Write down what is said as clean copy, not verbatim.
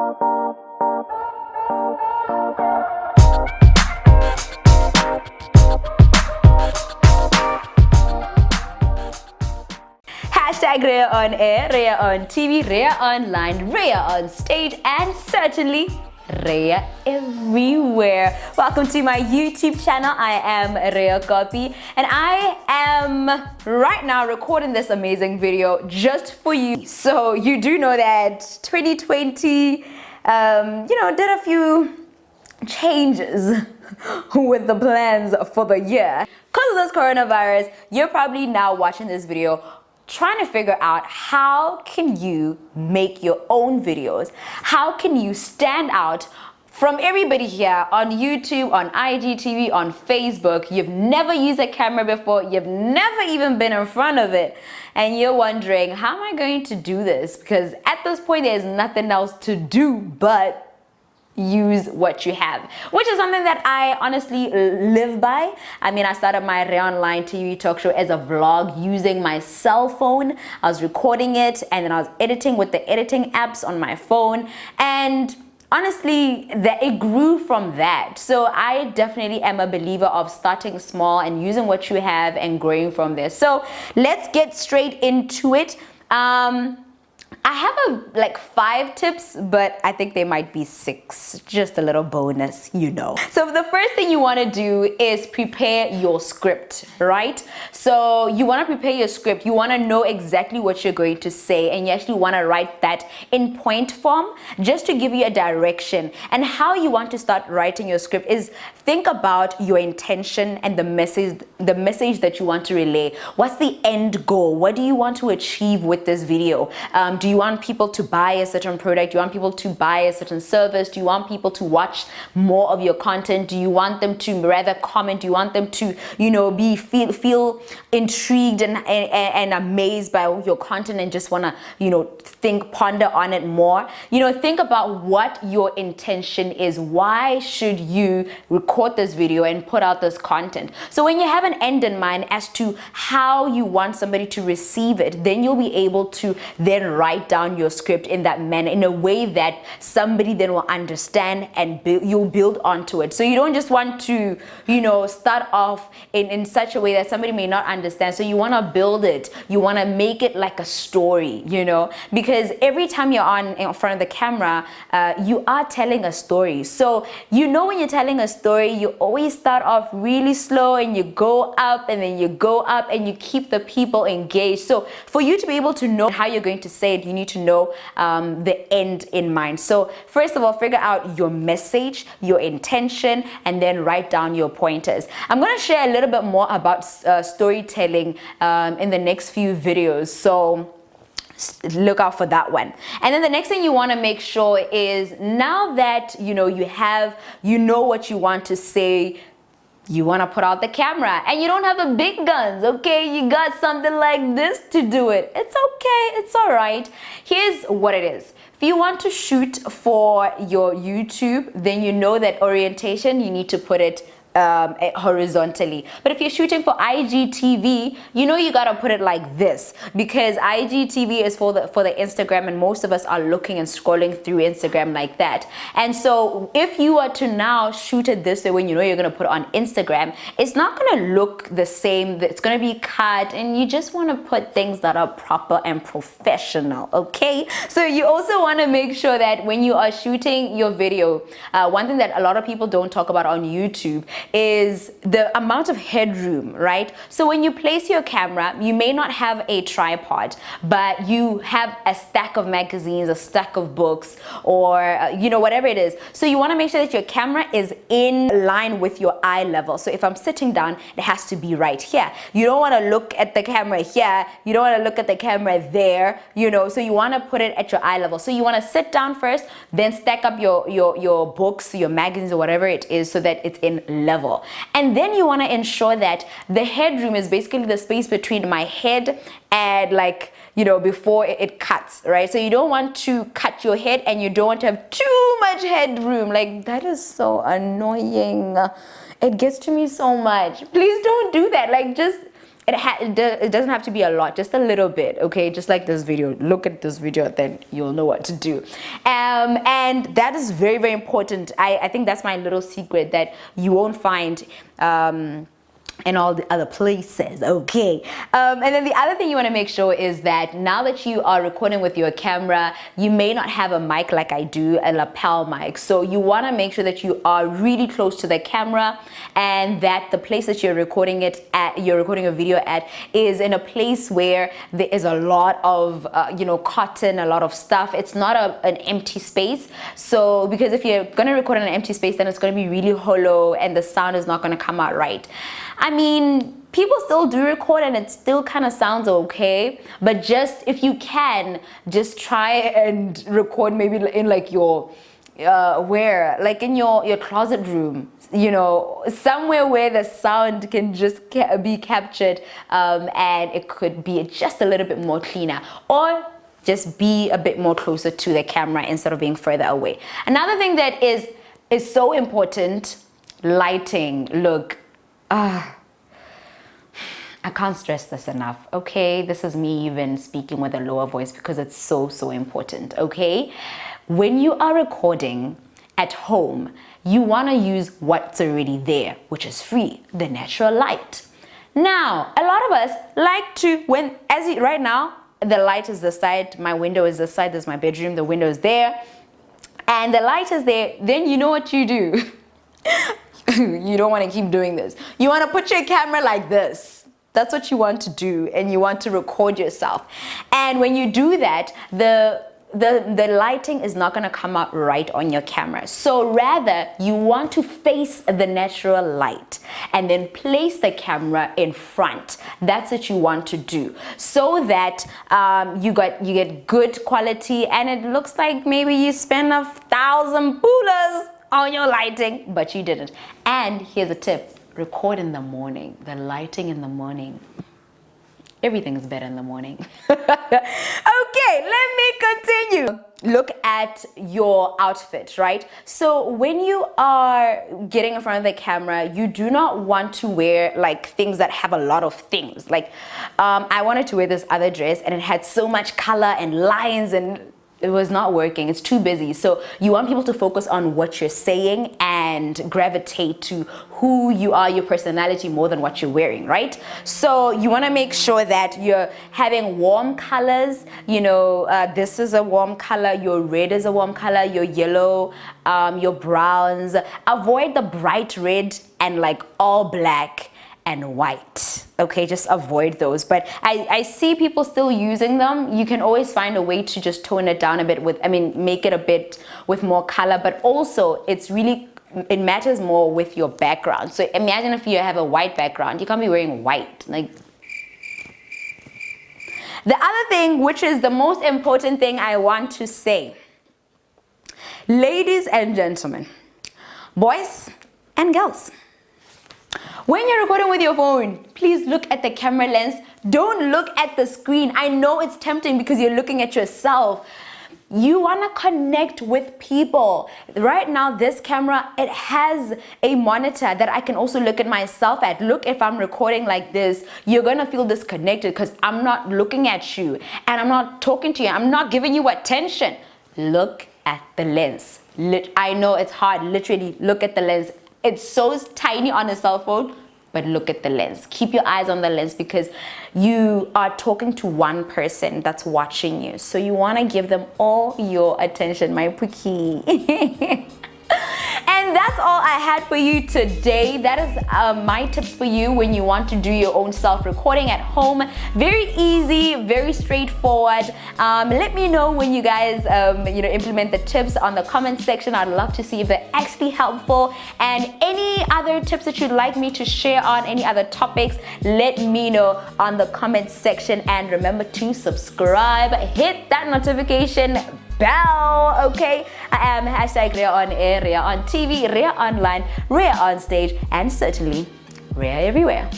Hashtag Rhea on air, Rhea on TV, Rhea online, Rhea on stage, and certainly Rhea everywhere. Welcome to my YouTube channel. I am Rhea Copy, and I am right now recording this amazing video just for you. So you do know that 2020, did a few changes with the plans for the year. Because of this coronavirus, you're probably now watching this video trying to figure out how can you make your own videos? How can you stand out from everybody here on YouTube, on IGTV, on Facebook? You've never used a camera before, you've never even been in front of it, and you're wondering, how am I going to do this? Because at this point, there's nothing else to do but use what you have, which is something that I honestly live by. I mean, I started my online TV talk show as a vlog using my cell phone. I was recording it and then I was editing with the editing apps on my phone, and honestly, that it grew from that. So I definitely am a believer of starting small and using what you have and growing from there. So let's get straight into it. I have like 5 tips, but I think they might be 6, just a little bonus, So the first thing you want to do is prepare your script, right? So you want to prepare your script. You want to know exactly what you're going to say, and you actually want to write that in point form just to give you a direction. And how you want to start writing your script is think about your intention and the message that you want to relay. What's the end goal? What do you want to achieve with this video? Do you want people to buy a certain product? Do you want people to buy a certain service? Do you want people to watch more of your content? Do you want them to rather comment? Do you want them to, feel intrigued and amazed by your content and just want to, ponder on it more? Think about what your intention is. Why should you record this video and put out this content? So when you have an end in mind as to how you want somebody to receive it, then you'll be able to then write down your script in that manner, in a way that somebody then will understand and you'll build onto it. So you don't just want to, start off in such a way that somebody may not understand. So you want to build it. You want to make it like a story, because every time you're in front of the camera, you are telling a story. So when you're telling a story, you always start off really slow and you go up and then you go up and you keep the people engaged. So for you to be able to know how you're going to say it, you need to know the end in mind. So first of all, figure out your message, your intention, and then write down your pointers. I'm going to share a little bit more about storytelling in the next few videos. So look out for that one. And then the next thing you want to make sure is, now that you know what you want to say, you want to put out the camera and you don't have the big guns, okay? You got something like this to do it. It's okay, it's all right. Here's what it is. If you want to shoot for your YouTube, then you know that orientation, you need to put it horizontally. But if you're shooting for IGTV, you gotta put it like this, because IGTV is for the Instagram, and most of us are looking and scrolling through Instagram like that. And so if you are to now shoot it this way, when you're gonna put it on Instagram, it's not gonna look the same. It's gonna be cut, and you just want to put things that are proper and professional, okay? So you also want to make sure that when you are shooting your video, one thing that a lot of people don't talk about on YouTube is the amount of headroom, right? So when you place your camera, you may not have a tripod, but you have a stack of magazines, a stack of books, or whatever it is. So you want to make sure that your camera is in line with your eye level. So if I'm sitting down, it has to be right here. You don't want to look at the camera here. You don't want to look at the camera there, so you want to put it at your eye level. So you want to sit down first, then stack up your books, your magazines, or whatever it is, so that it's in level. And then you want to ensure that the headroom is basically the space between my head and before it cuts, right? So you don't want to cut your head and you don't want to have too much headroom. Like, that is so annoying. It gets to me so much. Please don't do that. Just it doesn't have to be a lot, just a little bit, okay? Just like this video. Look at this video, then you'll know what to do. And that is very, very important. I think that's my little secret that you won't find in all the other places, okay? And then the other thing you want to make sure is that now that you are recording with your camera, you may not have a mic like I do, a lapel mic. So you want to make sure that you are really close to the camera, and that the place that you're recording it at, you're recording a video at, is in a place where there is a lot of cotton, a lot of stuff. It's not an empty space. So because if you're gonna record in an empty space, then it's gonna be really hollow and the sound is not gonna come out right. I mean, people still do record and it still kind of sounds okay, but just if you can, just try and record maybe in like your like in your closet room, somewhere where the sound can just be captured, and it could be just a little bit more cleaner, or just be a bit more closer to the camera instead of being further away. Another thing that is so important, lighting. Look, I can't stress this enough, okay? This is me even speaking with a lower voice because it's so important, okay? When you are recording at home, you want to use what's already there, which is free, the natural light. Now, a lot of us like to, right now, the light is this side, my window is this side, there's my bedroom, the window is there, and the light is there, then you know what you do. You don't want to keep doing this. You want to put your camera like this. That's what you want to do, and you want to record yourself. And when you do that, the lighting is not going to come out right on your camera. So rather, you want to face the natural light and then place the camera in front. That's what you want to do, so that you get good quality, and it looks like maybe you spend 1,000 pulas on your lighting, but you didn't. And here's a tip: record in the morning. The lighting in the morning, everything is better in the morning. Okay, let me continue. Look at your outfit, right? So when you are getting in front of the camera, you do not want to wear like things that have a lot of things. Like I wanted to wear this other dress and it had so much color and lines, and it was not working. It's too busy. So you want people to focus on what you're saying and gravitate to who you are, your personality, more than what you're wearing, right? So you want to make sure that you're having warm colors. This is a warm color, your red is a warm color, your yellow, your browns. Avoid the bright red and like all black and white. Okay, just avoid those. But I see people still using them. You can always find a way to just tone it down a bit make it a bit with more color, but also it matters more with your background. So imagine if you have a white background, you can't be wearing white. Like, the other thing, which is the most important thing I want to say, ladies and gentlemen, boys and girls, when you're recording with your phone, please look at the camera lens. Don't look at the screen. I know it's tempting because you're looking at yourself. You want to connect with people. Right now, this camera, it has a monitor that I can also look at myself at. Look, if I'm recording like this, you're going to feel disconnected because I'm not looking at you and I'm not talking to you. I'm not giving you attention. Look at the lens. I know it's hard. Literally, look at the lens. It's so tiny on a cell phone, but look at the lens. Keep your eyes on the lens because you are talking to one person that's watching you. So you want to give them all your attention, my pookie. And that's all I had for you today. That is my tips for you when you want to do your own self-recording at home. Very easy, very straightforward. Let me know when you guys implement the tips on the comment section. I'd love to see if they're actually helpful. And any other tips that you'd like me to share on, any other topics, let me know on the comment section. And remember to subscribe, hit that notification bell, okay? I am #Rhea on air, Rhea on TV, Rhea online, Rhea on stage, and certainly Rhea everywhere.